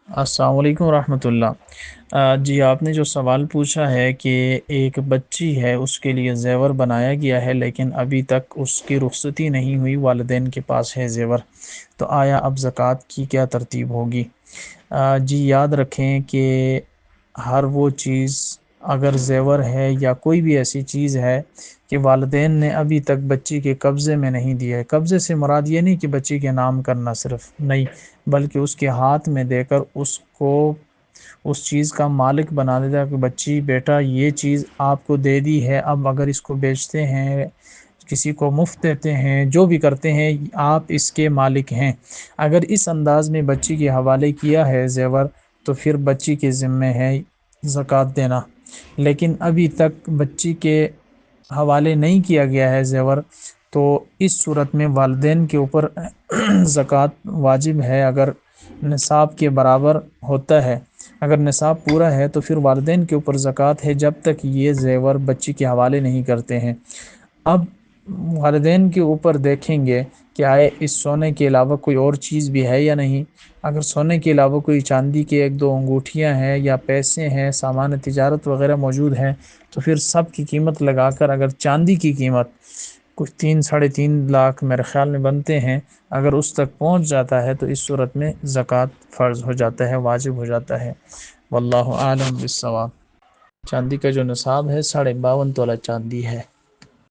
السلام علیکم ورحمۃ اللہ۔ جی آپ نے جو سوال پوچھا ہے کہ ایک بچی ہے، اس کے لیے زیور بنایا گیا ہے لیکن ابھی تک اس کی رخصتی نہیں ہوئی، والدین کے پاس ہے زیور، تو آیا اب زکوٰۃ کی کیا ترتیب ہوگی؟ جی یاد رکھیں کہ ہر وہ چیز، اگر زیور ہے یا کوئی بھی ایسی چیز ہے کہ والدین نے ابھی تک بچی کے قبضے میں نہیں دیا ہے، قبضے سے مراد یہ نہیں کہ بچی کے نام کرنا صرف نہیں، بلکہ اس کے ہاتھ میں دے کر اس کو اس چیز کا مالک بنا دیتا کہ بچی بیٹا یہ چیز آپ کو دے دی ہے، اب اگر اس کو بیچتے ہیں، کسی کو مفت دیتے ہیں، جو بھی کرتے ہیں، آپ اس کے مالک ہیں۔ اگر اس انداز میں بچی کے حوالے کیا ہے زیور، تو پھر بچی کے ذمے ہے زکوٰۃ دینا۔ لیکن ابھی تک بچی کے حوالے نہیں کیا گیا ہے زیور، تو اس صورت میں والدین کے اوپر زکوٰۃ واجب ہے۔ اگر نصاب کے برابر ہوتا ہے، اگر نصاب پورا ہے تو پھر والدین کے اوپر زکوٰۃ ہے، جب تک یہ زیور بچی کے حوالے نہیں کرتے ہیں۔ اب والدین کے اوپر دیکھیں گے کہ آئے اس سونے کے علاوہ کوئی اور چیز بھی ہے یا نہیں۔ اگر سونے کے علاوہ کوئی چاندی کے ایک دو انگوٹھیاں ہیں یا پیسے ہیں، سامان تجارت وغیرہ موجود ہیں، تو پھر سب کی قیمت لگا کر، اگر چاندی کی قیمت کچھ 3 ساڑھے 3 لاکھ میرے خیال میں بنتے ہیں، اگر اس تک پہنچ جاتا ہے تو اس صورت میں زکوٰۃ فرض ہو جاتا ہے، واجب ہو جاتا ہے۔ واللہ عالم بالصواب۔ چاندی کا جو نصاب ہے 52.5 تولہ چاندی ہے۔